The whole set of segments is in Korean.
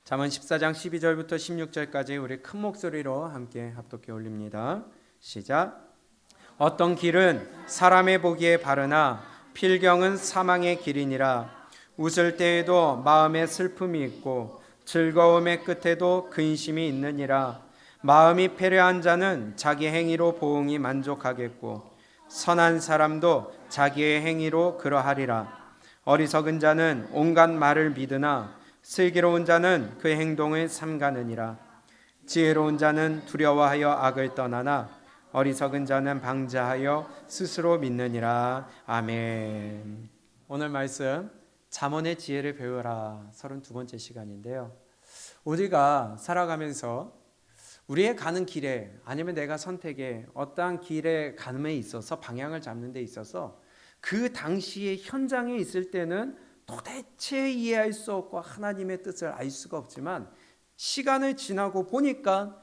잠언 14장 12절부터 16절까지 우리 큰 목소리로 함께 합독해 올립니다. 시작. 어떤 길은 사람의 보기에 바르나 필경은 사망의 길이니라. 웃을 때에도 마음에 슬픔이 있고 즐거움의 끝에도 근심이 있느니라. 마음이 패려한 자는 자기 행위로 보응이 만족하겠고 선한 사람도 자기의 행위로 그러하리라. 어리석은 자는 온갖 말을 믿으나 슬기로운 자는 그 행동을 삼가느니라. 지혜로운 자는 두려워하여 악을 떠나나 어리석은 자는 방자하여 스스로 믿느니라. 아멘. 오늘 말씀 잠언의 지혜를 배우라 32번째 시간인데요. 우리가 살아가면서 우리의 가는 길에 아니면 내가 선택에 어떠한 길에 감에 있어서 방향을 잡는 데 있어서 그 당시의 현장에 있을 때는 도대체 이해할 수 없고 하나님의 뜻을 알 수가 없지만 시간을 지나고 보니까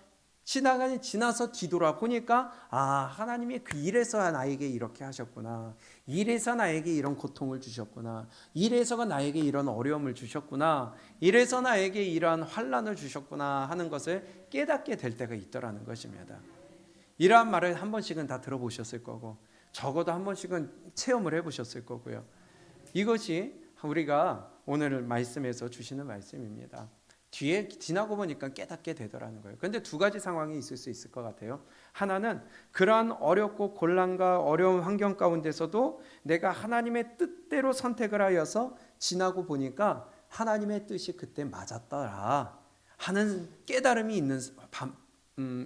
시간이 지나서 뒤돌아보니까 하나님이 그 일에서 나에게 이렇게 하셨구나. 일에서 나에게 이런 고통을 주셨구나. 일에서 나에게 이런 어려움을 주셨구나. 일에서 나에게 이러한 환난을 주셨구나 하는 것을 깨닫게 될 때가 있더라는 것입니다. 이러한 말을 한 번씩은 다 들어보셨을 거고 적어도 한 번씩은 체험을 해보셨을 거고요. 이것이 우리가 오늘 말씀에서 주시는 말씀입니다. 뒤에 지나고 보니까 깨닫게 되더라는 거예요. 그런데 두 가지 상황이 있을 수 있을 것 같아요. 하나는 그러한 어렵고 곤란과 어려운 환경 가운데서도 내가 하나님의 뜻대로 선택을 하여서 지나고 보니까 하나님의 뜻이 그때 맞았더라 하는 깨달음이 있는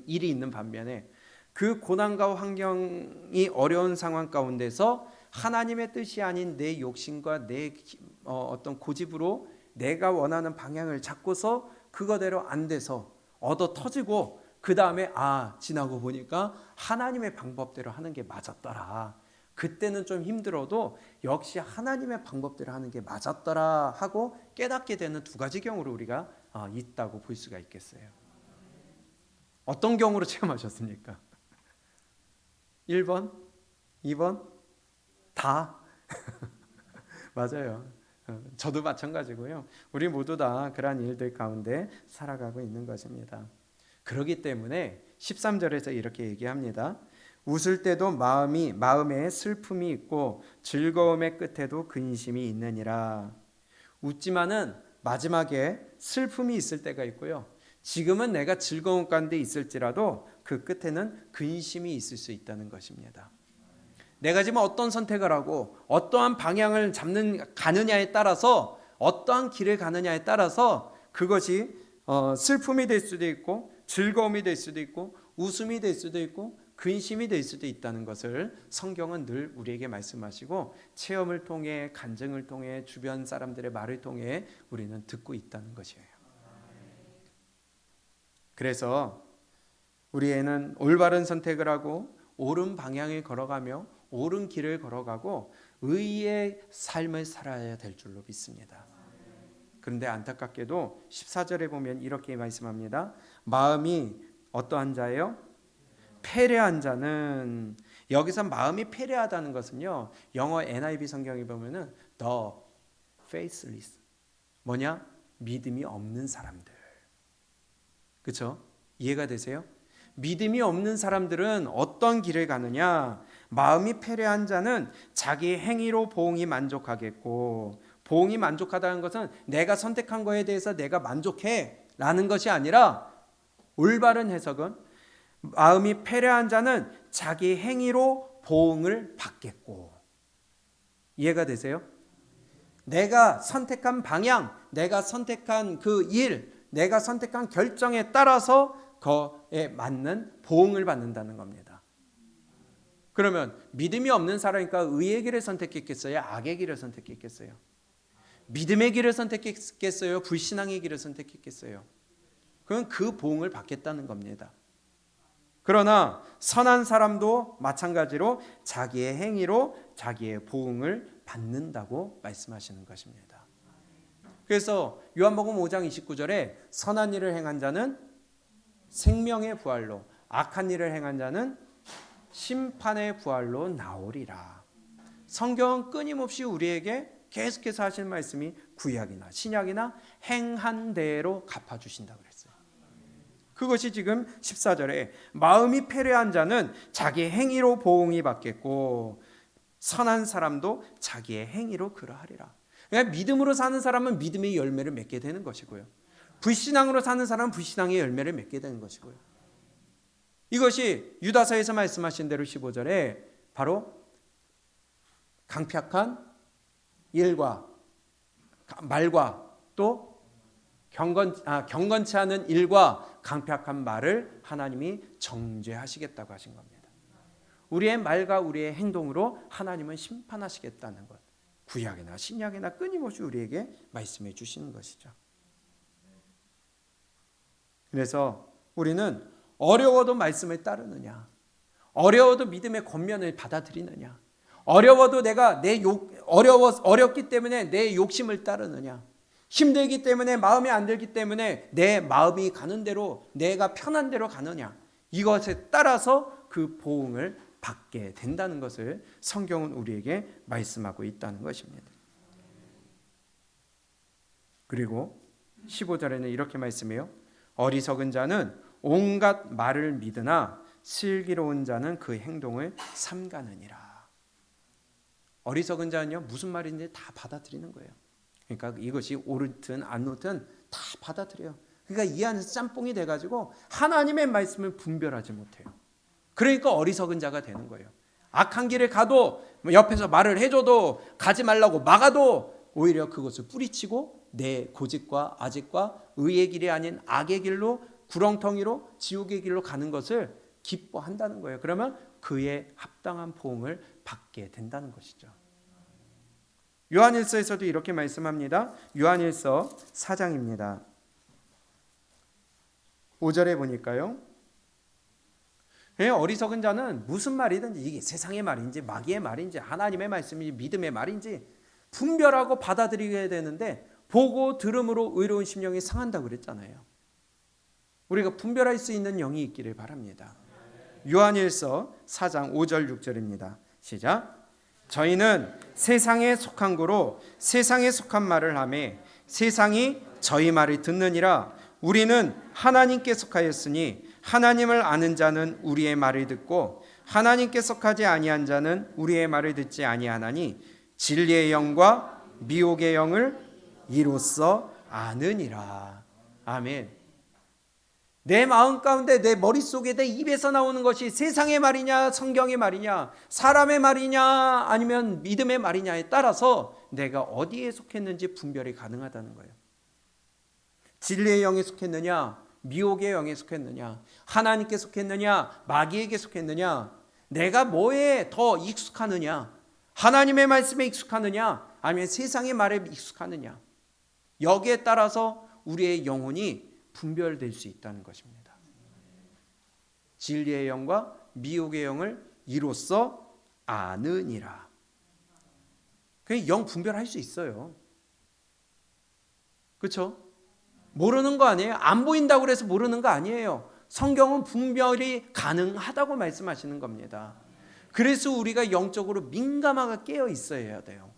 일이 있는 반면에 그 고난과 환경이 어려운 상황 가운데서 하나님의 뜻이 아닌 내 욕심과 내 어떤 고집으로 내가 원하는 방향을 잡고서 그거대로 안 돼서 얻어 터지고 그 다음에 지나고 보니까 하나님의 방법대로 하는 게 맞았더라. 그때는 좀 힘들어도 역시 하나님의 방법대로 하는 게 맞았더라 하고 깨닫게 되는 두 가지 경우로 우리가 있다고 볼 수가 있겠어요. 어떤 경우로 체험하셨습니까? 1번, 2번 다 맞아요. 저도 마찬가지고요. 우리 모두 다 그러한 일들 가운데 살아가고 있는 것입니다. 그렇기 때문에 13절에서 이렇게 얘기합니다. 웃을 때도 마음에 슬픔이 있고 즐거움의 끝에도 근심이 있느니라. 웃지만은 마지막에 슬픔이 있을 때가 있고요. 지금은 내가 즐거운 가운데 있을지라도 그 끝에는 근심이 있을 수 있다는 것입니다. 내가 지금 어떤 선택을 하고 어떠한 방향을 가느냐에 따라서 어떠한 길을 가느냐에 따라서 그것이 슬픔이 될 수도 있고 즐거움이 될 수도 있고 웃음이 될 수도 있고 근심이 될 수도 있다는 것을 성경은 늘 우리에게 말씀하시고 체험을 통해 간증을 통해 주변 사람들의 말을 통해 우리는 듣고 있다는 것이에요. 그래서 우리에는 올바른 선택을 하고 옳은 방향을 걸어가며 옳은 길을 걸어가고 의의 삶을 살아야 될 줄로 믿습니다. 그런데 안타깝게도 14절에 보면 이렇게 말씀합니다. 마음이 어떠한 자예요? 패례한 자는, 여기서 마음이 패례하다는 것은요, 영어 NIV 성경에 보면은 the faithless, 뭐냐? 믿음이 없는 사람들. 그렇죠? 이해가 되세요? 믿음이 없는 사람들은 어떤 길을 가느냐? 마음이 패례한 자는 자기 행위로 보응이 만족하겠고, 보응이 만족하다는 것은 내가 선택한 거에 대해서 내가 만족해 라는 것이 아니라, 올바른 해석은 마음이 패례한 자는 자기 행위로 보응을 받겠고. 이해가 되세요? 내가 선택한 방향, 내가 선택한 그 일, 내가 선택한 결정에 따라서 그에 맞는 보응을 받는다는 겁니다. 그러면 믿음이 없는 사람이니까 의의 길을 선택했겠어요? 악의 길을 선택했겠어요? 믿음의 길을 선택했겠어요? 불신앙의 길을 선택했겠어요? 그건 그 보응을 받겠다는 겁니다. 그러나 선한 사람도 마찬가지로 자기의 행위로 자기의 보응을 받는다고 말씀하시는 것입니다. 그래서 요한복음 5장 29절에 선한 일을 행한 자는 생명의 부활로, 악한 일을 행한 자는 심판의 부활로 나오리라. 성경은 끊임없이 우리에게 계속해서 하시는 말씀이 구약이나 신약이나 행한 대로 갚아주신다고 그랬어요. 그것이 지금 14절에 마음이 패배한 자는 자기의 행위로 보응이 받겠고 선한 사람도 자기의 행위로 그러하리라. 그러니까 믿음으로 사는 사람은 믿음의 열매를 맺게 되는 것이고요. 불신앙으로 사는 사람은 불신앙의 열매를 맺게 되는 것이고요. 이것이 유다서에서 말씀하신 대로 15절에 바로 강팍한 일과 말과 또 경건치 않은 일과 강팍한 말을 하나님이 정죄하시겠다고 하신 겁니다. 우리의 말과 우리의 행동으로 하나님은 심판하시겠다는 것, 구약이나 신약이나 끊임없이 우리에게 말씀해 주시는 것이죠. 그래서 우리는 어려워도 말씀을 따르느냐, 어려워도 믿음의 권면을 받아들이느냐, 어려워도 내가 어렵기 때문에 내 욕심을 따르느냐, 힘들기 때문에 마음에 안 들기 때문에 내 마음이 가는 대로 내가 편한 대로 가느냐, 이것에 따라서 그 보응을 받게 된다는 것을 성경은 우리에게 말씀하고 있다는 것입니다. 그리고 15절에는 이렇게 말씀해요. 어리석은 자는 온갖 말을 믿으나 슬기로운 자는 그 행동을 삼가느니라. 어리석은 자는요, 무슨 말인지 다 받아들이는 거예요. 그러니까 이것이 옳든 안 옳든 다 받아들여요. 그러니까 이 안에서 짬뽕이 돼가지고 하나님의 말씀을 분별하지 못해요. 그러니까 어리석은 자가 되는 거예요. 악한 길을 가도 옆에서 말을 해줘도 가지 말라고 막아도 오히려 그것을 뿌리치고 내 고집과 아집과 의의 길이 아닌 악의 길로 구렁텅이로 지옥의 길로 가는 것을 기뻐한다는 거예요. 그러면 그에 합당한 보응을 받게 된다는 것이죠. 요한일서에서도 이렇게 말씀합니다. 요한일서 4장입니다. 5절에 보니까요. 어리석은 자는 무슨 말이든지 이게 세상의 말인지 마귀의 말인지 하나님의 말씀인지 믿음의 말인지 분별하고 받아들이게 되는데 보고 들음으로 의로운 심령이 상한다고 그랬잖아요. 우리가 분별할 수 있는 영이 있기를 바랍니다. 요한일서 4장 5절 6절입니다. 시작. 저희는 세상에 속한 거로 세상에 속한 말을 하매 세상이 저희 말을 듣느니라. 우리는 하나님께 속하였으니 하나님을 아는 자는 우리의 말을 듣고 하나님께 속하지 아니한 자는 우리의 말을 듣지 아니하나니 진리의 영과 미혹의 영을 이로써 아느니라. 아멘. 내 마음 가운데 내 머릿속에 내 입에서 나오는 것이 세상의 말이냐 성경의 말이냐 사람의 말이냐 아니면 믿음의 말이냐에 따라서 내가 어디에 속했는지 분별이 가능하다는 거예요. 진리의 영에 속했느냐 미혹의 영에 속했느냐 하나님께 속했느냐 마귀에게 속했느냐 내가 뭐에 더 익숙하느냐 하나님의 말씀에 익숙하느냐 아니면 세상의 말에 익숙하느냐 여기에 따라서 우리의 영혼이 분별될 수 있다는 것입니다. 진리의 영과 미혹의 영을 이로써 아느니라. 그냥 영 분별할 수 있어요. 그렇죠? 모르는 거 아니에요. 안 보인다고 해서 모르는 거 아니에요. 성경은 분별이 가능하다고 말씀하시는 겁니다. 그래서 우리가 영적으로 민감하게 깨어 있어야 돼요.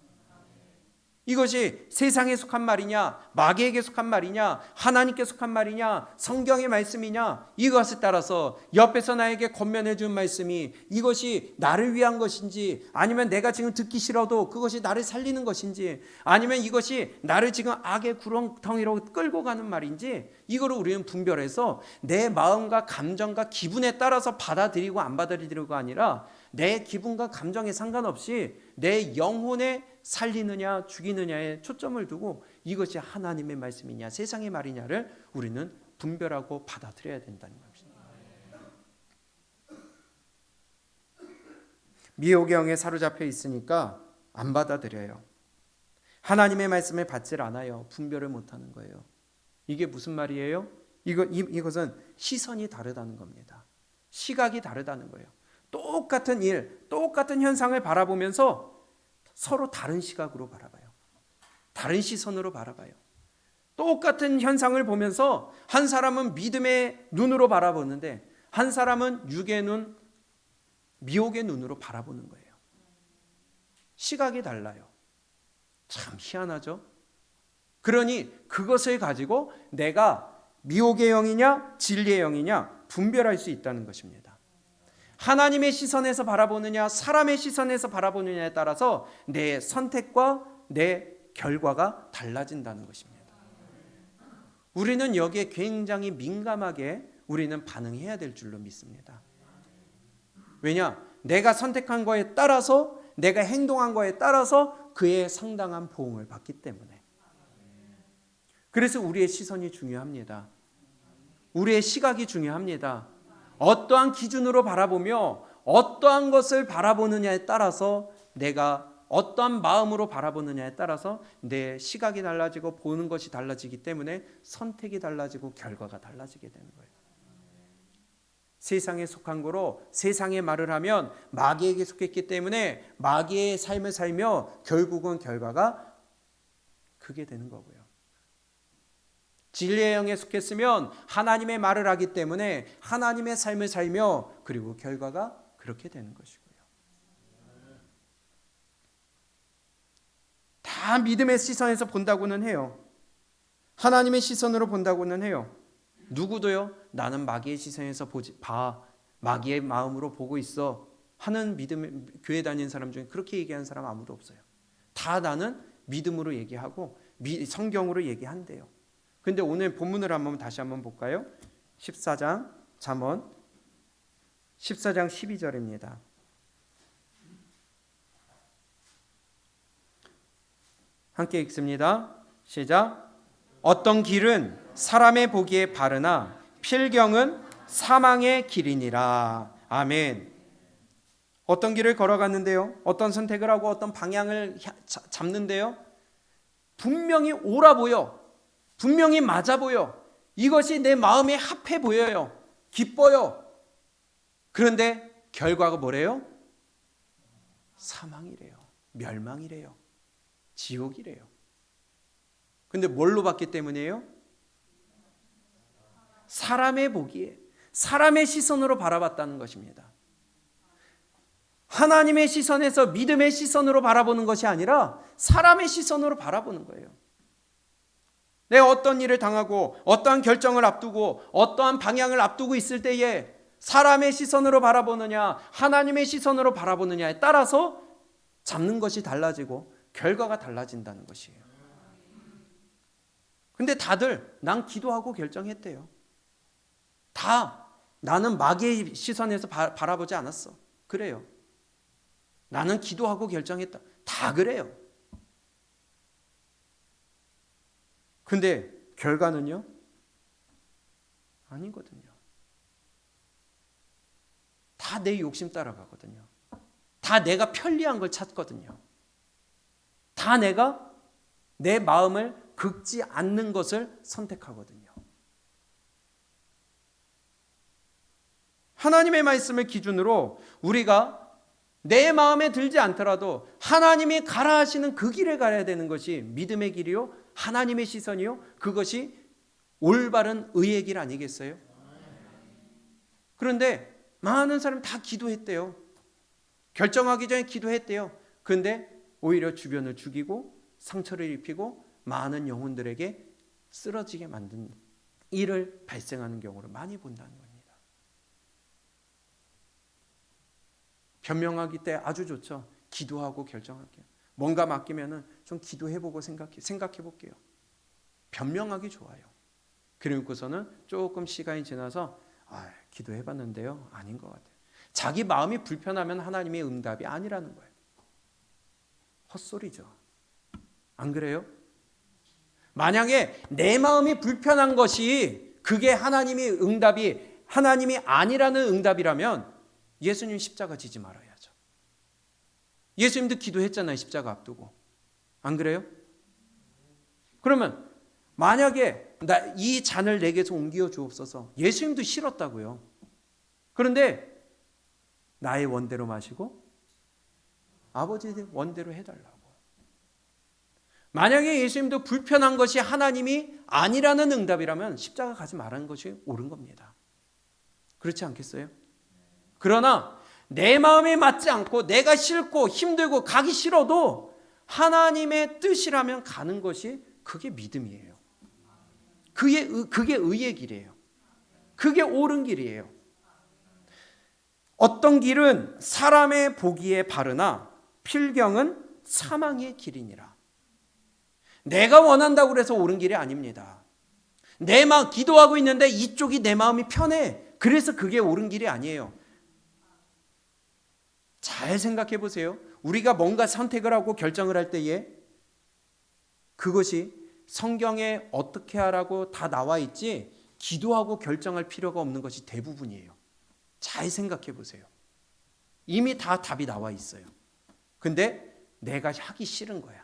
이것이 세상에 속한 말이냐 마귀에게 속한 말이냐 하나님께 속한 말이냐 성경의 말씀이냐 이것에 따라서 옆에서 나에게 권면해 준 말씀이 이것이 나를 위한 것인지 아니면 내가 지금 듣기 싫어도 그것이 나를 살리는 것인지 아니면 이것이 나를 지금 악의 구렁텅이로 끌고 가는 말인지 이거를 우리는 분별해서 내 마음과 감정과 기분에 따라서 받아들이고 안 받아들이고가 아니라 내 기분과 감정에 상관없이 내 영혼에 살리느냐 죽이느냐에 초점을 두고 이것이 하나님의 말씀이냐 세상의 말이냐를 우리는 분별하고 받아들여야 된다는 것입니다. 미혹의 영에 사로잡혀 있으니까 안 받아들여요. 하나님의 말씀을 받질 않아요. 분별을 못하는 거예요. 이게 무슨 말이에요? 이것은 시선이 다르다는 겁니다. 시각이 다르다는 거예요. 똑같은 일, 똑같은 현상을 바라보면서 서로 다른 시각으로 바라봐요. 다른 시선으로 바라봐요. 똑같은 현상을 보면서 한 사람은 믿음의 눈으로 바라보는데 한 사람은 육의 눈, 미혹의 눈으로 바라보는 거예요. 시각이 달라요. 참 희한하죠? 그러니 그것을 가지고 내가 미혹의 영이냐 진리의 영이냐 분별할 수 있다는 것입니다. 하나님의 시선에서 바라보느냐 사람의 시선에서 바라보느냐에 따라서 내 선택과 내 결과가 달라진다는 것입니다. 우리는 여기에 굉장히 민감하게 우리는 반응해야 될 줄로 믿습니다. 왜냐? 내가 선택한 거에 따라서 내가 행동한 거에 따라서 그의 상당한 보응을 받기 때문에. 그래서 우리의 시선이 중요합니다. 우리의 시각이 중요합니다. 어떠한 기준으로 바라보며 어떠한 것을 바라보느냐에 따라서 내가 어떠한 마음으로 바라보느냐에 따라서 내 시각이 달라지고 보는 것이 달라지기 때문에 선택이 달라지고 결과가 달라지게 되는 거예요. 세상에 속한 거로 세상의 말을 하면 마귀에게 속했기 때문에 마귀의 삶을 살며 결국은 결과가 그게 되는 거고요. 진리의 영에 속했으면 하나님의 말을 하기 때문에 하나님의 삶을 살며 그리고 결과가 그렇게 되는 것이고요. 다 믿음의 시선에서 본다고는 해요. 하나님의 시선으로 본다고는 해요. 누구도요. 나는 마귀의 시선에서 마귀의 마음으로 보고 있어 하는 믿음 교회 다니는 사람 중에 그렇게 얘기하는 사람 아무도 없어요. 다 나는 믿음으로 얘기하고 성경으로 얘기한대요. 근데 오늘 본문을 다시 한번 볼까요? 14장 잠언 14장 12절입니다. 함께 읽습니다. 시작. 어떤 길은 사람의 보기에 바르나 필경은 사망의 길이니라. 아멘. 어떤 길을 걸어갔는데요. 어떤 선택을 하고 어떤 방향을 잡는데요. 분명히 옳아 보여. 분명히 맞아 보여. 이것이 내 마음에 합해 보여요. 기뻐요. 그런데 결과가 뭐래요? 사망이래요. 멸망이래요. 지옥이래요. 근데 뭘로 봤기 때문이에요? 사람의 보기에, 사람의 시선으로 바라봤다는 것입니다. 하나님의 시선에서 믿음의 시선으로 바라보는 것이 아니라 사람의 시선으로 바라보는 거예요. 내가 어떤 일을 당하고 어떠한 결정을 앞두고 어떠한 방향을 앞두고 있을 때에 사람의 시선으로 바라보느냐 하나님의 시선으로 바라보느냐에 따라서 잡는 것이 달라지고 결과가 달라진다는 것이에요. 근데 다들 난 기도하고 결정했대요. 다 나는 마귀의 시선에서 바라보지 않았어. 그래요. 나는 기도하고 결정했다. 다 그래요. 근데 결과는요? 아니거든요. 다 내 욕심 따라가거든요. 다 내가 편리한 걸 찾거든요. 다 내가 내 마음을 긁지 않는 것을 선택하거든요. 하나님의 말씀을 기준으로 우리가 내 마음에 들지 않더라도 하나님이 가라 하시는 그 길을 가야 되는 것이 믿음의 길이요 하나님의 시선이요 그것이 올바른 의의 길 아니겠어요? 그런데 많은 사람 다 기도했대요. 결정하기 전에 기도했대요. 그런데 오히려 주변을 죽이고 상처를 입히고 많은 영혼들에게 쓰러지게 만든 일을 발생하는 경우를 많이 본다는 겁니다. 변명하기 때 아주 좋죠. 기도하고 결정할게요. 뭔가 맡기면은 좀 기도해보고 생각해볼게요. 변명하기 좋아요. 그리고서는 조금 시간이 지나서 기도해봤는데요. 아닌 것 같아요. 자기 마음이 불편하면 하나님의 응답이 아니라는 거예요. 헛소리죠. 안 그래요? 만약에 내 마음이 불편한 것이 그게 하나님의 응답이 하나님이 아니라는 응답이라면 예수님 십자가 지지 말아야죠. 예수님도 기도했잖아요. 십자가 앞두고. 안 그래요? 그러면 만약에 이 잔을 내게서 옮겨 주옵소서. 예수님도 싫었다고요. 그런데 나의 원대로 마시고 아버지의 원대로 해달라고. 만약에 예수님도 불편한 것이 하나님이 아니라는 응답이라면 십자가 가지 말라는 것이 옳은 겁니다. 그렇지 않겠어요? 그러나 내 마음에 맞지 않고 내가 싫고 힘들고 가기 싫어도 하나님의 뜻이라면 가는 것이 그게 믿음이에요. 그게 의의 길이에요. 그게 옳은 길이에요. 어떤 길은 사람의 보기에 바르나 필경은 사망의 길이니라. 내가 원한다고 그래서 옳은 길이 아닙니다. 내 마음 기도하고 있는데 이쪽이 내 마음이 편해. 그래서 그게 옳은 길이 아니에요. 잘 생각해 보세요. 우리가 뭔가 선택을 하고 결정을 할 때에 그것이 성경에 어떻게 하라고 다 나와 있지 기도하고 결정할 필요가 없는 것이 대부분이에요. 잘 생각해 보세요. 이미 다 답이 나와 있어요. 근데 내가 하기 싫은 거야.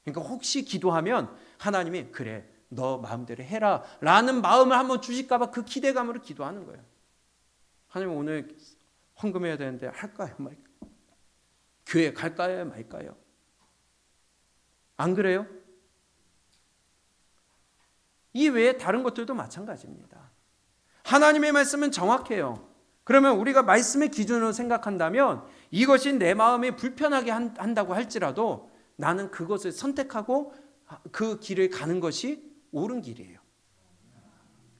그러니까 혹시 기도하면 하나님이 그래 너 마음대로 해라 라는 마음을 한번 주실까 봐 그 기대감으로 기도하는 거예요. 하나님 오늘 헌금해야 되는데 할까요 말까요? 교회 갈까요 말까요? 안 그래요? 이 외에 다른 것들도 마찬가지입니다. 하나님의 말씀은 정확해요. 그러면 우리가 말씀의 기준으로 생각한다면 이것이 내 마음이 불편하게 한다고 할지라도 나는 그것을 선택하고 그 길을 가는 것이 옳은 길이에요.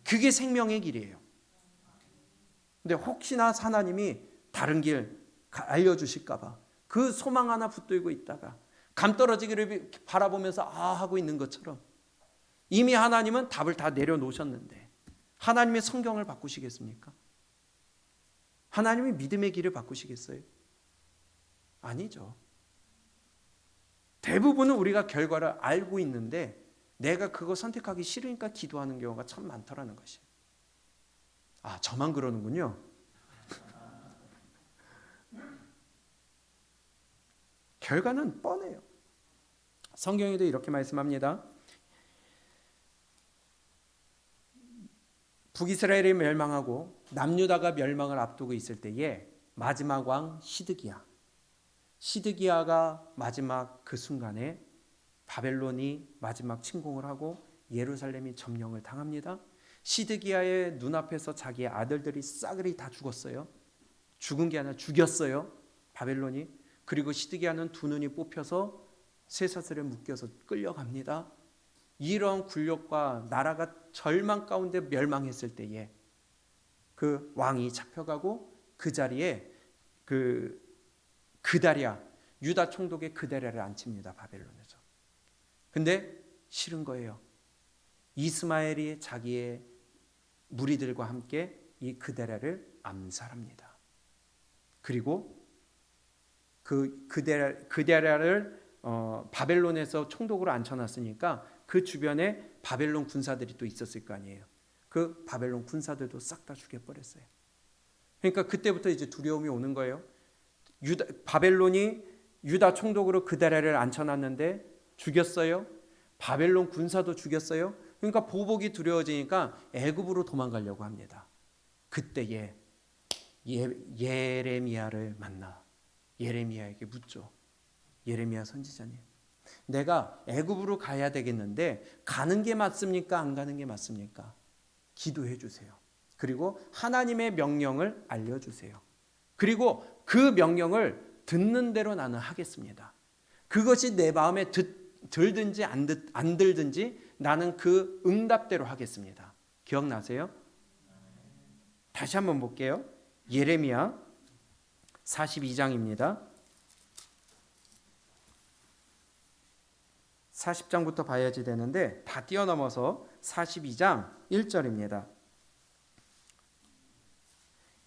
그게 생명의 길이에요. 근데 혹시나 하나님이 다른 길 알려주실까 봐 그 소망 하나 붙들고 있다가 감 떨어지기를 바라보면서 하고 있는 것처럼 이미 하나님은 답을 다 내려놓으셨는데 하나님의 성경을 바꾸시겠습니까? 하나님이 믿음의 길을 바꾸시겠어요? 아니죠. 대부분은 우리가 결과를 알고 있는데 내가 그거 선택하기 싫으니까 기도하는 경우가 참 많더라는 것이에요. 저만 그러는군요. 결과는 뻔해요. 성경에도 이렇게 말씀합니다. 북이스라엘이 멸망하고 남유다가 멸망을 앞두고 있을 때에 마지막 왕 시드기야가 마지막 그 순간에 바벨론이 마지막 침공을 하고 예루살렘이 점령을 당합니다. 시드기야의 눈앞에서 자기의 아들들이 싸그리 다 죽었어요. 죽은 게 아니라 죽였어요. 바벨론이. 그리고 시드기야는 두 눈이 뽑혀서 쇠사슬에 묶여서 끌려갑니다. 이런 굴욕과 나라가 절망 가운데 멸망했을 때에 그 왕이 잡혀가고 그 자리에 그다랴 유다 총독의 그다랴를 앉힙니다. 바벨론에서. 근데 싫은 거예요. 이스마엘이 자기의 무리들과 함께 이 그다랴를 암살합니다. 그리고 그다랴를 바벨론에서 총독으로 앉혀놨으니까 그 주변에 바벨론 군사들이 또 있었을 거 아니에요. 그 바벨론 군사들도 싹 다 죽여버렸어요. 그러니까 그때부터 이제 두려움이 오는 거예요. 바벨론이 유다 총독으로 그다랴를 앉혀놨는데 죽였어요. 바벨론 군사도 죽였어요. 그러니까 보복이 두려워지니까 애굽으로 도망가려고 합니다. 그때에 예레미야를 만나 예레미야에게 묻죠. 예레미야 선지자님, 내가 애굽으로 가야 되겠는데 가는 게 맞습니까? 안 가는 게 맞습니까? 기도해 주세요. 그리고 하나님의 명령을 알려주세요. 그리고 그 명령을 듣는 대로 나는 하겠습니다. 그것이 내 마음에 들든지 안 들든지 나는 그 응답대로 하겠습니다. 기억나세요? 다시 한번 볼게요. 예레미야 42장입니다. 40장부터 봐야지 되는데 다 뛰어넘어서 42장 1절입니다.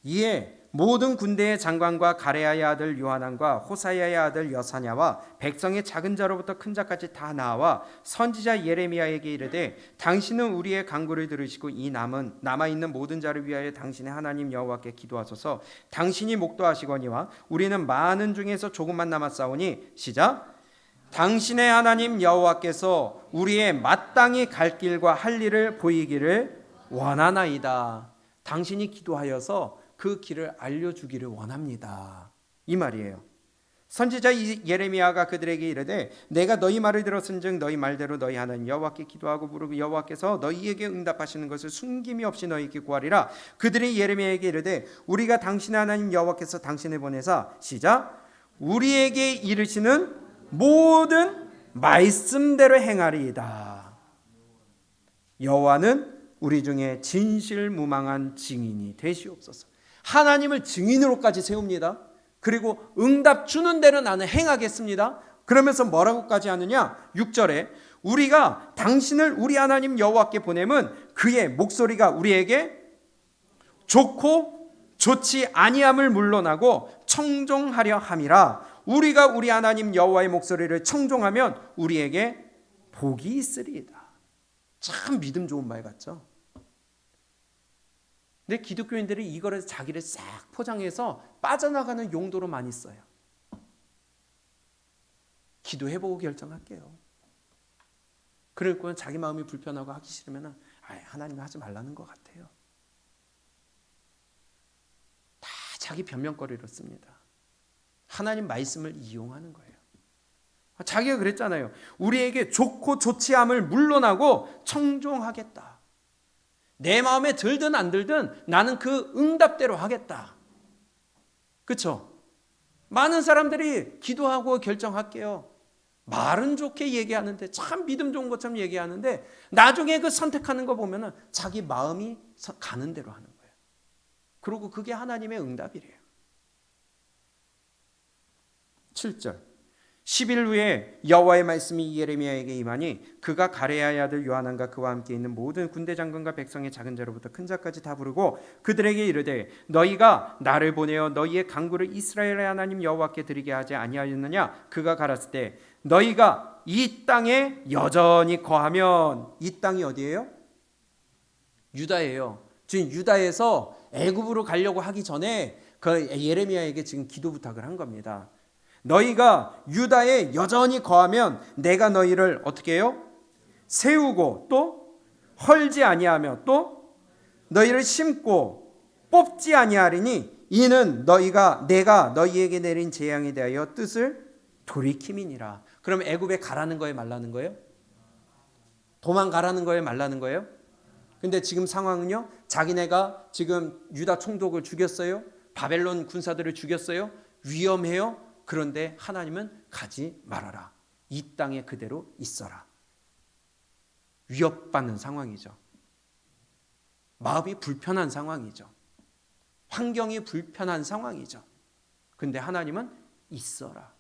이에 모든 군대의 장관과 가레야의 아들 요하난과 호사야의 아들 여사냐와 백성의 작은 자로부터 큰 자까지 다 나와 선지자 예레미야에게 이르되 당신은 우리의 간구를 들으시고 이 남아있는 모든 자를 위하여 당신의 하나님 여호와께 기도하소서. 당신이 목도하시거니와 우리는 많은 중에서 조금만 남았사오니 시작. 당신의 하나님 여호와께서 우리의 마땅히 갈 길과 할 일을 보이기를 원하나이다. 당신이 기도하여서 그 길을 알려주기를 원합니다. 이 말이에요. 선지자 예레미야가 그들에게 이르되 내가 너희 말을 들었은즉 너희 말대로 너희 하나님 여호와께 기도하고 부르고 여호와께서 너희에게 응답하시는 것을 숨김이 없이 너희에게 구하리라. 그들이 예레미야에게 이르되 우리가 당신의 하나님 여호와께서 당신을 보내사 시작 우리에게 이르시는 모든 말씀대로 행하리이다. 여호와는 우리 중에 진실무망한 증인이 되시옵소서. 하나님을 증인으로까지 세웁니다. 그리고 응답 주는 대로 나는 행하겠습니다. 그러면서 뭐라고까지 하느냐? 6절에 우리가 당신을 우리 하나님 여호와께 보내면 그의 목소리가 우리에게 좋고 좋지 아니함을 물론하고 청종하려 함이라. 우리가 우리 하나님 여호와의 목소리를 청종하면 우리에게 복이 있으리이다. 참 믿음 좋은 말 같죠? 근데 기독교인들이 이거를 자기를 싹 포장해서 빠져나가는 용도로 많이 써요. 기도해보고 결정할게요. 그럴 거면 자기 마음이 불편하고 하기 싫으면 하나님 하지 말라는 것 같아요. 다 자기 변명거리로 씁니다. 하나님 말씀을 이용하는 거예요. 자기가 그랬잖아요. 우리에게 좋고 좋지 않음을 물론하고 청종하겠다. 내 마음에 들든 안 들든 나는 그 응답대로 하겠다. 그렇죠? 많은 사람들이 기도하고 결정할게요. 말은 좋게 얘기하는데 참 믿음 좋은 것처럼 얘기하는데 나중에 그 선택하는 거 보면은 자기 마음이 가는 대로 하는 거예요. 그리고 그게 하나님의 응답이래요. 7절 10일 후에 여호와의 말씀이 예레미야에게 임하니 그가 가레야의 아들 요하난과 그와 함께 있는 모든 군대 장관과 백성의 작은 자로부터 큰 자까지 다 부르고 그들에게 이르되 너희가 나를 보내어 너희의 간구를 이스라엘의 하나님 여호와께 드리게 하지 아니하였느냐. 그가 가라사대 때 너희가 이 땅에 여전히 거하면. 이 땅이 어디예요? 유다예요. 지금 유다에서 애굽으로 가려고 하기 전에 그 예레미야에게 지금 기도 부탁을 한 겁니다. 너희가 유다에 여전히 거하면 내가 너희를 어떻게 해요? 세우고 또 헐지 아니하며 또 너희를 심고 뽑지 아니하리니 이는 내가 너희에게 내린 재앙에 대하여 뜻을 돌이킴이니라. 그럼 애굽에 가라는 거에 말라는 거예요? 도망가라는 거에 말라는 거예요? 근데 지금 상황은요, 자기네가 지금 유다 총독을 죽였어요. 바벨론 군사들을 죽였어요. 위험해요. 그런데 하나님은 가지 말아라. 이 땅에 그대로 있어라. 위협받는 상황이죠. 마음이 불편한 상황이죠. 환경이 불편한 상황이죠. 근데 하나님은 있어라.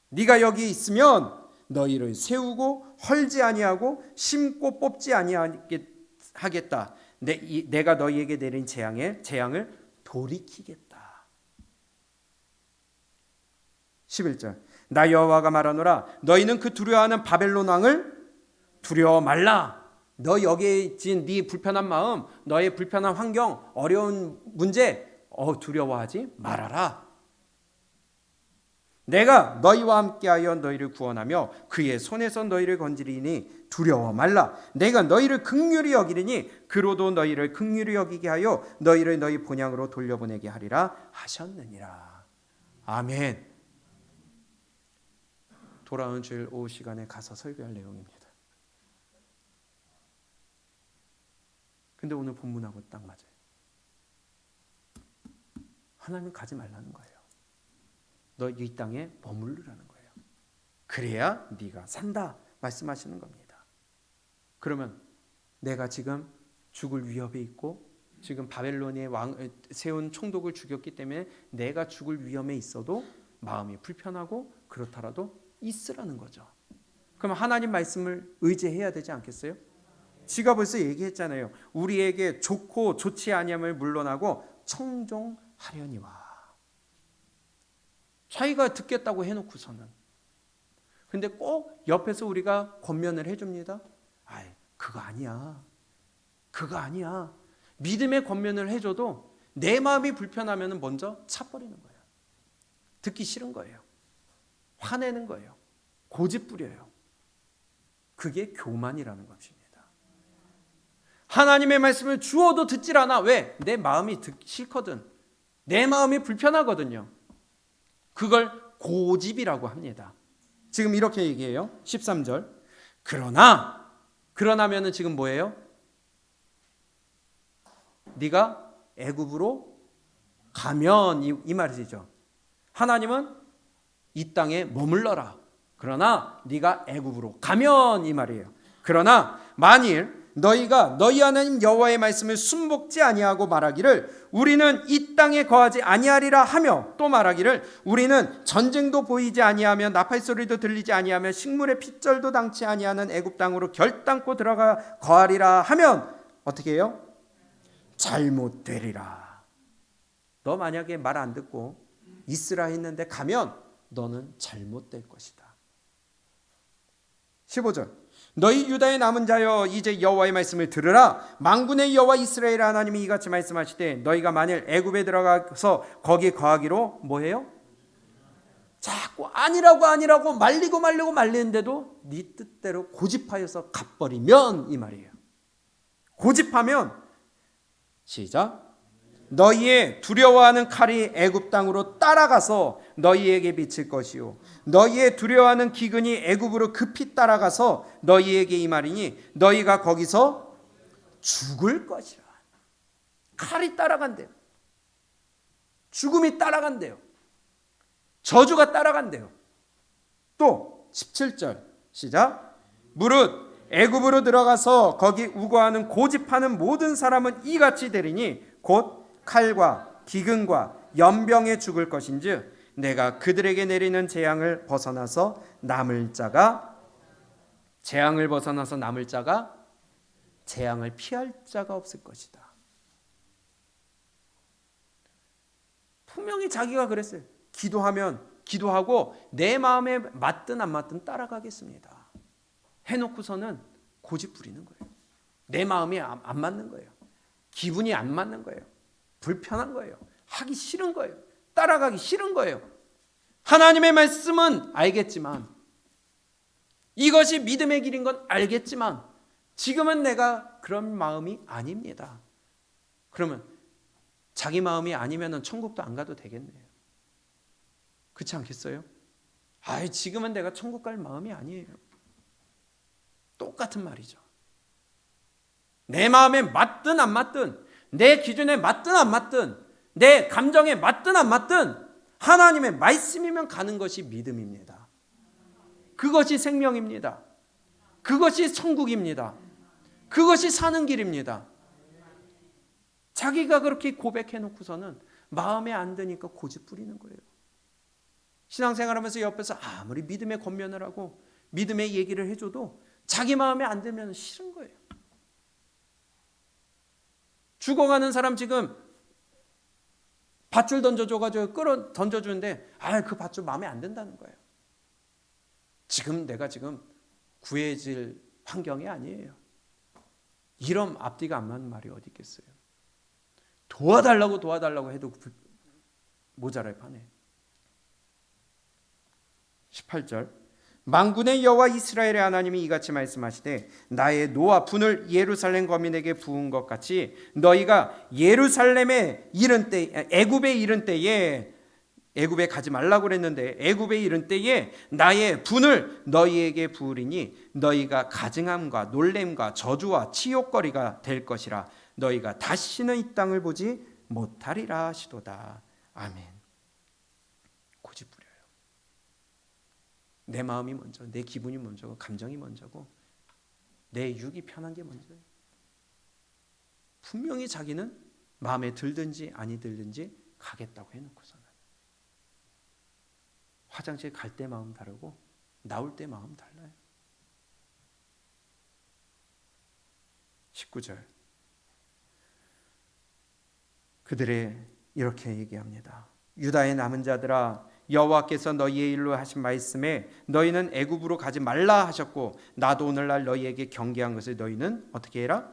네가 여기 있으면 너희를 세우고 헐지 아니하고 심고 뽑지 아니하겠다. 내가 너희에게 내린 재앙을 돌이키겠다. 11절 나 여호와가 말하노라 너희는 그 두려워하는 바벨론 왕을 두려워 말라. 너 여기에 있진 네 불편한 마음, 너의 불편한 환경, 어려운 문제 두려워하지 말아라. 내가 너희와 함께하여 너희를 구원하며 그의 손에서 너희를 건지리니 두려워 말라. 내가 너희를 긍휼히 여기리니 그로도 너희를 긍휼히 여기게 하여 너희를 너희 본향으로 돌려보내게 하리라 하셨느니라. 아멘. 돌아오는 주일 오후 시간에 가서 설교할 내용입니다. 근데 오늘 본문하고 딱 맞아요. 하나님 가지 말라는 거예요. 너 이 땅에 머무르라는 거예요. 그래야 네가 산다 말씀하시는 겁니다. 그러면 내가 지금 죽을 위협이 있고 지금 바벨론의 세운 총독을 죽였기 때문에 내가 죽을 위험에 있어도 마음이 불편하고 그렇더라도 있으라는 거죠. 그럼 하나님 말씀을 의지해야 되지 않겠어요? 지가 벌써 얘기했잖아요. 우리에게 좋고 좋지 아니함을 물론하고 청종하려니와. 자기가 듣겠다고 해놓고서는. 근데 꼭 옆에서 우리가 권면을 해줍니다. 그거 아니야. 그거 아니야. 믿음의 권면을 해줘도 내 마음이 불편하면 먼저 차버리는 거예요. 듣기 싫은 거예요. 화내는 거예요. 고집 부려요. 그게 교만이라는 것입니다. 하나님의 말씀을 주어도 듣질 않아. 왜? 내 마음이 듣기 싫거든. 내 마음이 불편하거든요. 그걸 고집이라고 합니다. 지금 이렇게 얘기해요. 13절. 그러나면은 지금 뭐예요? 네가 애굽으로 가면 이 말이죠. 하나님은 이 땅에 머물러라. 그러나 네가 애굽으로 가면 이 말이에요. 그러나 만일 너희가 너희 하나님 여호와의 말씀을 순복지 아니하고 말하기를 우리는 이 땅에 거하지 아니하리라 하며 또 말하기를 우리는 전쟁도 보이지 아니하며 나팔 소리도 들리지 아니하며 식물의 핏절도 당치 아니하는 애굽 땅으로 결단코 들어가 거하리라 하면 어떻게 해요? 잘못되리라. 너 만약에 말 안 듣고 있으라 했는데 가면 너는 잘못될 것이다. 15절 너희 유다의 남은 자여 이제 여호와의 말씀을 들으라. 만군의 여호와 이스라엘 하나님이 이같이 말씀하시되 너희가 만일 애굽에 들어가서 거기 거하기로 뭐해요? 자꾸 아니라고 말리고 말리는데도 네 뜻대로 고집하여서 갚버리면 이 말이에요. 고집하면 시작 너희의 두려워하는 칼이 애굽 땅으로 따라가서 너희에게 비칠 것이요 너희의 두려워하는 기근이 애굽으로 급히 따라가서 너희에게 이 말이니 너희가 거기서 죽을 것이라. 칼이 따라간대요. 죽음이 따라간대요. 저주가 따라간대요. 또 17절 시작 무릇 애굽으로 들어가서 거기 우거하는 고집하는 모든 사람은 이같이 되리니 곧 칼과 기근과 연병에 죽을 것인즉 내가 그들에게 내리는 재앙을 벗어나서 남을 자가 재앙을 피할 자가 없을 것이다. 분명히 자기가 그랬어요. 기도하고 내 마음에 맞든 안 맞든 따라가겠습니다. 해놓고서는 고집 부리는 거예요. 내 마음이 안 맞는 거예요. 기분이 안 맞는 거예요. 불편한 거예요. 하기 싫은 거예요. 따라가기 싫은 거예요. 하나님의 말씀은 알겠지만 이것이 믿음의 길인 건 알겠지만 지금은 내가 그런 마음이 아닙니다. 그러면 자기 마음이 아니면 천국도 안 가도 되겠네요. 그렇지 않겠어요? 지금은 내가 천국 갈 마음이 아니에요. 똑같은 말이죠. 내 마음에 맞든 안 맞든 내 기준에 맞든 안 맞든 내 감정에 맞든 안 맞든 하나님의 말씀이면 가는 것이 믿음입니다. 그것이 생명입니다. 그것이 천국입니다. 그것이 사는 길입니다. 자기가 그렇게 고백해 놓고서는 마음에 안 드니까 고집 부리는 거예요. 신앙생활하면서 옆에서 아무리 믿음의 권면을 하고 믿음의 얘기를 해줘도 자기 마음에 안 들면 싫은 거예요. 죽어가는 사람 지금 밧줄 던져줘가지고 끌어 던져주는데 그 밧줄 마음에 안 든다는 거예요. 내가 구해질 환경이 아니에요. 이런 앞뒤가 안 맞는 말이 어디 있겠어요. 도와달라고 해도 모자랄 판에. 18절 만군의 여호와 이스라엘의 하나님이 이같이 말씀하시되 나의 노와 분을 예루살렘 거민에게 부은 것 같이 너희가 예루살렘에 이른 때 애굽에 이른 때에 애굽에 가지 말라고 그랬는데 애굽에 이른 때에 나의 분을 너희에게 부으리니 너희가 가증함과 놀램과 저주와 치욕거리가 될 것이라 너희가 다시는 이 땅을 보지 못하리라 하시도다. 아멘. 고집 부려요. 내 마음이 먼저, 내 기분이 먼저고 감정이 먼저고 내 육이 편한 게 먼저예요. 분명히 자기는 마음에 들든지 아니 들든지 가겠다고 해놓고서는 화장실 갈 때 마음 다르고 나올 때 마음 달라요. 19절 그들의 이렇게 얘기합니다. 유다의 남은 자들아 여호와께서 너희의 일로 하신 말씀에 너희는 애굽으로 가지 말라 하셨고 나도 오늘날 너희에게 경계한 것을 너희는 어떻게 해라?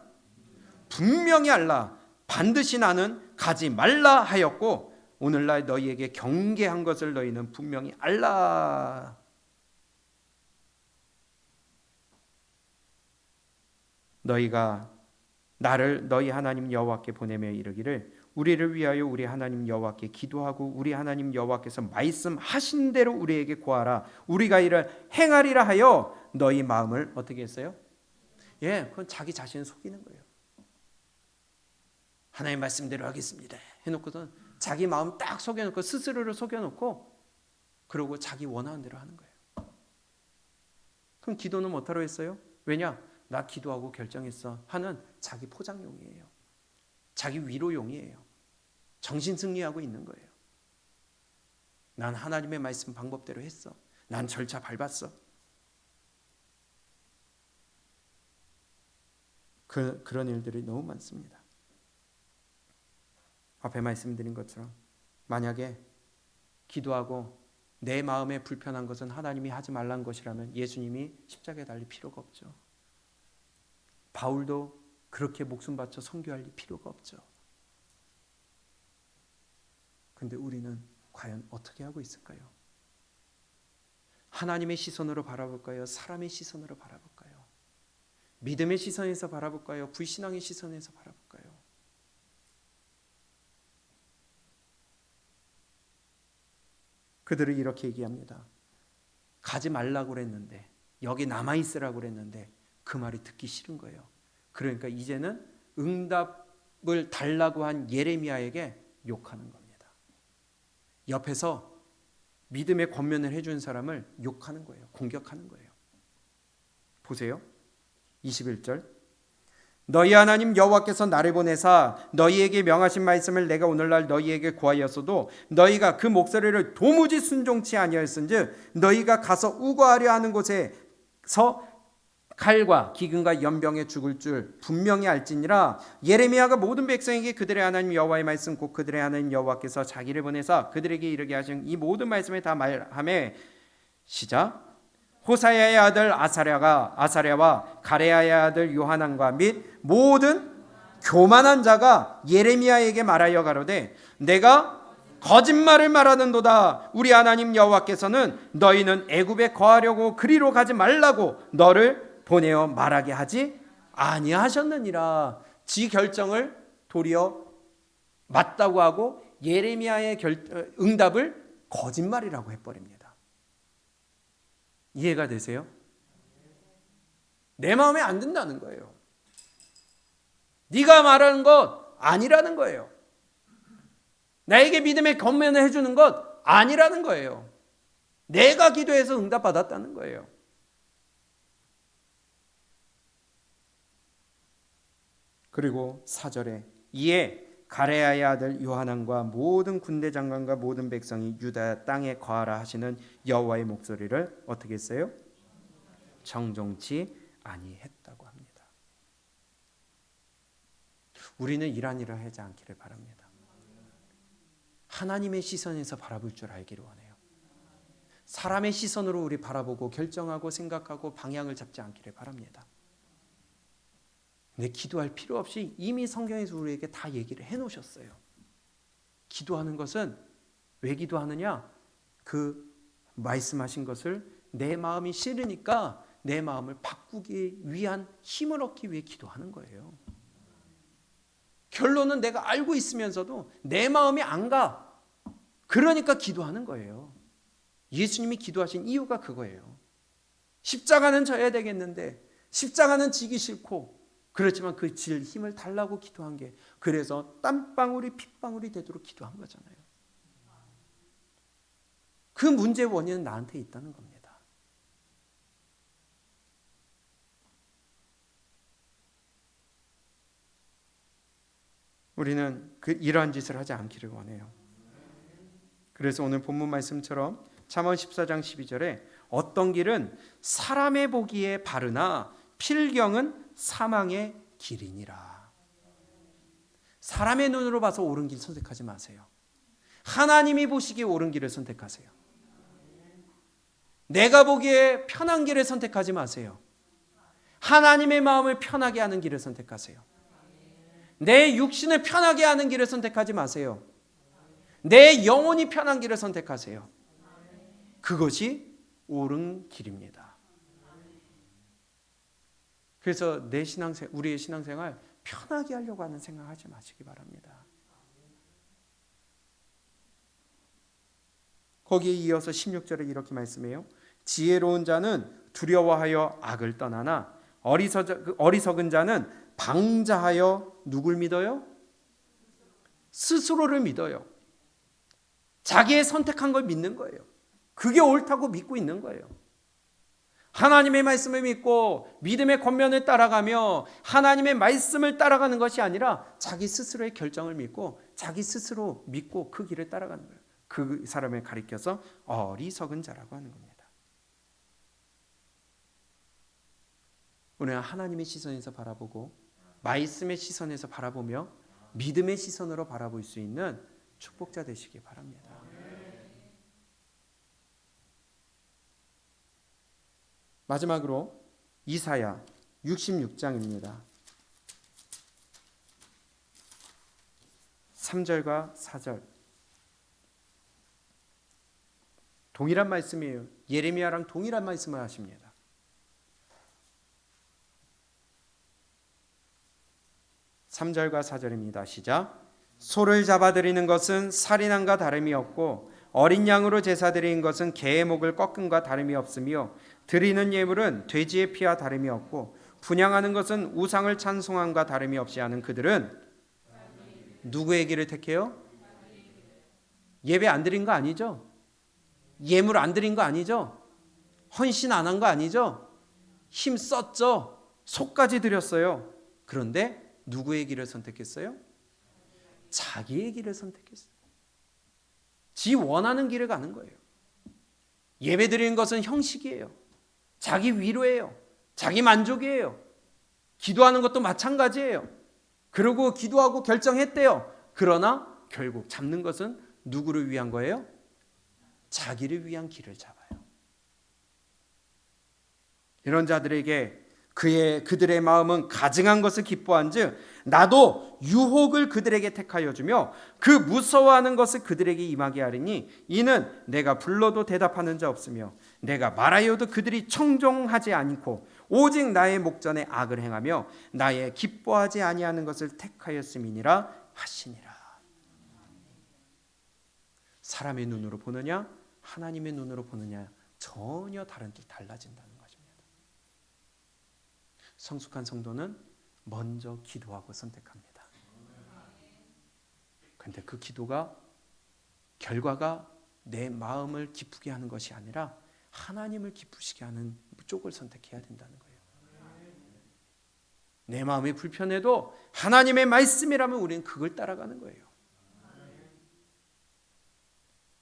분명히 알라. 반드시 나는 가지 말라 하였고 오늘날 너희에게 경계한 것을 너희는 분명히 알라. 너희가 나를 너희 하나님 여호와께 보내며 이르기를 우리를 위하여 우리 하나님 여호와께 기도하고 우리 하나님 여호와께서 말씀하신 대로 우리에게 구하라. 우리가 이를 행하리라 하여 너희 마음을 어떻게 했어요? 그건 자기 자신을 속이는 거예요. 하나님 말씀대로 하겠습니다 해놓고서는 자기 마음 딱 속여놓고 스스로를 속여놓고 그러고 자기 원하는 대로 하는 거예요. 그럼 기도는 뭐하러 했어요? 왜냐? 나 기도하고 결정했어 하는 자기 포장용이에요. 자기 위로용이에요. 정신 승리하고 있는 거예요. 난 하나님의 말씀 방법대로 했어. 난 절차 밟았어. 그런 일들이 너무 많습니다. 앞에 말씀드린 것처럼 만약에 기도하고 내 마음에 불편한 것은 하나님이 하지 말란 것이라면 예수님이 십자가에 달릴 필요가 없죠. 바울도 그렇게 목숨 바쳐 선교할 필요가 없죠. 근데 우리는 과연 어떻게 하고 있을까요? 하나님의 시선으로 바라볼까요? 사람의 시선으로 바라볼까요? 믿음의 시선에서 바라볼까요? 불신앙의 시선에서 바라볼까요? 그들은 이렇게 얘기합니다. 가지 말라고 그랬는데, 여기 남아있으라고 그랬는데 그 말이 듣기 싫은 거예요. 그러니까 이제는 응답을 달라고 한 예레미야에게 욕하는 겁니다. 옆에서 믿음의 권면을 해준 사람을 욕하는 거예요. 공격하는 거예요. 보세요. 21절. 너희 하나님 여호와께서 나를 보내사 너희에게 명하신 말씀을 내가 오늘날 너희에게 구하였어도 너희가 그 목소리를 도무지 순종치 아니하였은즉 너희가 가서 우거하려 하는 곳에서 칼과 기근과 연병에 죽을 줄 분명히 알지니라. 예레미야가 모든 백성에게 그들의 하나님 여호와의 말씀 곧 그들의 하나님 여호와께서 자기를 보내사 그들에게 이르게 하신 이 모든 말씀을 다 말하매 시작. 호사야의 아들 아사랴와 가레야의 아들 요하난과 및 모든 교만한 자가 예레미야에게 말하여 가로되 내가 거짓말을 말하는도다. 우리 하나님 여호와께서는 너희는 애굽에 거하려고 그리로 가지 말라고 너를 보내어 말하게 하지 아니하셨느니라. 지 결정을 도리어 맞다고 하고 예레미야의 응답을 거짓말이라고 해버립니다. 이해가 되세요? 내 마음에 안 든다는 거예요. 네가 말하는 것 아니라는 거예요. 나에게 믿음의 권면을 해주는 것 아니라는 거예요. 내가 기도해서 응답받았다는 거예요. 그리고 4절에 이에 가레야의 아들 요하난과 모든 군대 장관과 모든 백성이 유다 땅에 거하라 하시는 여호와의 목소리를 어떻게 했어요? 정종치 아니했다고 합니다. 우리는 이러한 일을 하지 않기를 바랍니다. 하나님의 시선에서 바라볼 줄 알기를 원해요. 사람의 시선으로 우리 바라보고 결정하고 생각하고 방향을 잡지 않기를 바랍니다. 근데 기도할 필요 없이 이미 성경에서 우리에게 다 얘기를 해놓으셨어요. 기도하는 것은 왜 기도하느냐? 그 말씀하신 것을 내 마음이 싫으니까 내 마음을 바꾸기 위한 힘을 얻기 위해 기도하는 거예요. 결론은 내가 알고 있으면서도 내 마음이 안 가. 그러니까 기도하는 거예요. 예수님이 기도하신 이유가 그거예요. 십자가는 져야 되겠는데 십자가는 지기 싫고 그렇지만 그 질 힘을 달라고 기도한 게 그래서 땀방울이 핏방울이 되도록 기도한 거잖아요. 그 문제의 원인은 나한테 있다는 겁니다. 우리는 이러한 짓을 하지 않기를 원해요. 그래서 오늘 본문 말씀처럼 잠언 14장 12절에 어떤 길은 사람의 보기에 바르나 필경은 사망의 길이니라. 사람의 눈으로 봐서 옳은 길 선택하지 마세요. 하나님이 보시기에 옳은 길을 선택하세요. 내가 보기에 편한 길을 선택하지 마세요. 하나님의 마음을 편하게 하는 길을 선택하세요. 내 육신을 편하게 하는 길을 선택하지 마세요. 내 영혼이 편한 길을 선택하세요. 그것이 옳은 길입니다. 그래서 우리의 신앙생활 편하게 하려고 하는 생각하지 마시기 바랍니다. 거기에 이어서 16절에 이렇게 말씀해요. 지혜로운 자는 두려워하여 악을 떠나나 어리석은 자는 방자하여 누굴 믿어요? 스스로를 믿어요. 자기의 선택한 걸 믿는 거예요. 그게 옳다고 믿고 있는 거예요. 하나님의 말씀을 믿고 믿음의 권면을 따라가며 하나님의 말씀을 따라가는 것이 아니라 자기 스스로의 결정을 믿고 자기 스스로 믿고 그 길을 따라가는 거예요. 그 사람을 가리켜서 어리석은 자라고 하는 겁니다. 우리는 하나님의 시선에서 바라보고 말씀의 시선에서 바라보며 믿음의 시선으로 바라볼 수 있는 축복자 되시기 바랍니다. 마지막으로 이사야 66장입니다. 3절과 4절. 동일한 말씀이에요. 예레미야랑 동일한 말씀을 하십니다. 3절과 4절입니다. 시작. 소를 잡아드리는 것은 살인함과 다름이 없고 어린 양으로 제사 드리는 것은 개의 목을 꺾음과 다름이 없으며 드리는 예물은 돼지의 피와 다름이 없고 분향하는 것은 우상을 찬송함과 다름이 없이 하는 그들은 누구의 길을 택해요? 예배 안 드린 거 아니죠? 예물 안 드린 거 아니죠? 헌신 안 한 거 아니죠? 힘 썼죠? 속까지 드렸어요. 그런데 누구의 길을 선택했어요? 자기의 길을 선택했어요. 지 원하는 길을 가는 거예요. 예배 드리는 것은 형식이에요. 자기 위로예요. 자기 만족이에요. 기도하는 것도 마찬가지예요. 그러고 기도하고 결정했대요. 그러나 결국 잡는 것은 누구를 위한 거예요? 자기를 위한 길을 잡아요. 이런 자들에게 그들의 마음은 가증한 것을 기뻐한즉 나도 유혹을 그들에게 택하여 주며 그 무서워하는 것을 그들에게 임하게 하리니 이는 내가 불러도 대답하는 자 없으며 내가 말하여도 그들이 청종하지 않고 오직 나의 목전에 악을 행하며 나의 기뻐하지 아니하는 것을 택하였음이니라 하시니라. 사람의 눈으로 보느냐 하나님의 눈으로 보느냐 전혀 달라진다는 것입니다. 성숙한 성도는 먼저 기도하고 선택합니다. 그런데 그 기도가 결과가 내 마음을 기쁘게 하는 것이 아니라 하나님을 기쁘시게 하는 쪽을 선택해야 된다는 거예요. 내 마음이 불편해도 하나님의 말씀이라면 우리는 그걸 따라가는 거예요.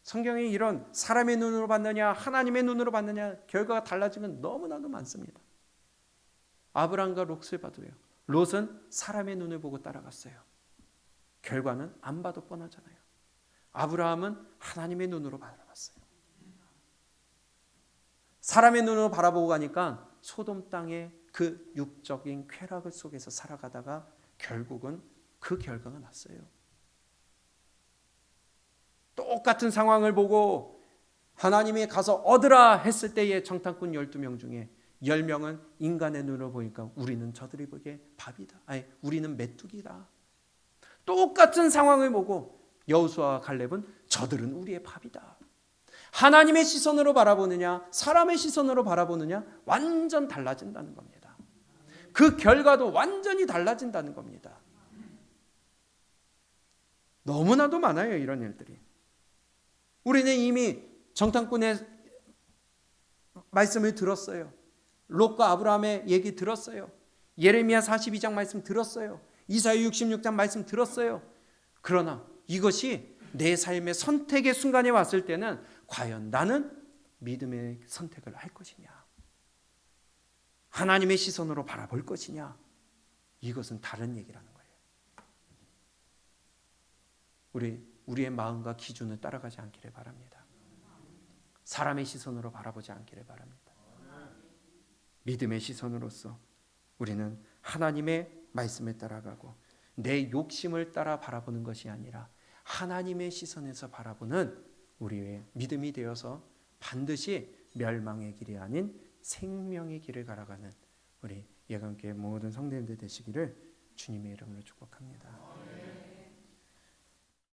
성경에 이런 사람의 눈으로 봤느냐 하나님의 눈으로 봤느냐 결과가 달라지면 너무나도 많습니다. 아브람과 롯을 봐도요. 롯은 사람의 눈을 보고 따라갔어요. 결과는 안 봐도 뻔하잖아요. 아브라함은 하나님의 눈으로 바라봤어요. 사람의 눈으로 바라보고 가니까 소돔 땅의 그 육적인 쾌락 속에서 살아가다가 결국은 그 결과가 났어요. 똑같은 상황을 보고 하나님이 가서 얻으라 했을 때의 정탐꾼 12명 중에 10명은 인간의 눈으로 보니까 우리는 저들이 보기에 밥이다. 아니 우리는 메뚜기다. 똑같은 상황을 보고 여호수아와 갈렙은 저들은 우리의 밥이다. 하나님의 시선으로 바라보느냐 사람의 시선으로 바라보느냐 완전 달라진다는 겁니다. 그 결과도 완전히 달라진다는 겁니다. 너무나도 많아요 이런 일들이. 우리는 이미 정탐꾼의 말씀을 들었어요. 롯과 아브라함의 얘기 들었어요. 예레미야 42장 말씀 들었어요. 이사야 66장 말씀 들었어요. 그러나 이것이 내 삶의 선택의 순간에 왔을 때는 과연 나는 믿음의 선택을 할 것이냐 하나님의 시선으로 바라볼 것이냐 이것은 다른 얘기라는 거예요. 우리의 마음과 기준을 따라가지 않기를 바랍니다. 사람의 시선으로 바라보지 않기를 바랍니다. 믿음의 시선으로서 우리는 하나님의 말씀에 따라가고 내 욕심을 따라 바라보는 것이 아니라 하나님의 시선에서 바라보는 우리의 믿음이 되어서 반드시 멸망의 길이 아닌 생명의 길을 걸어가는 우리 예감교회 모든 성도님들 되시기를 주님의 이름으로 축복합니다.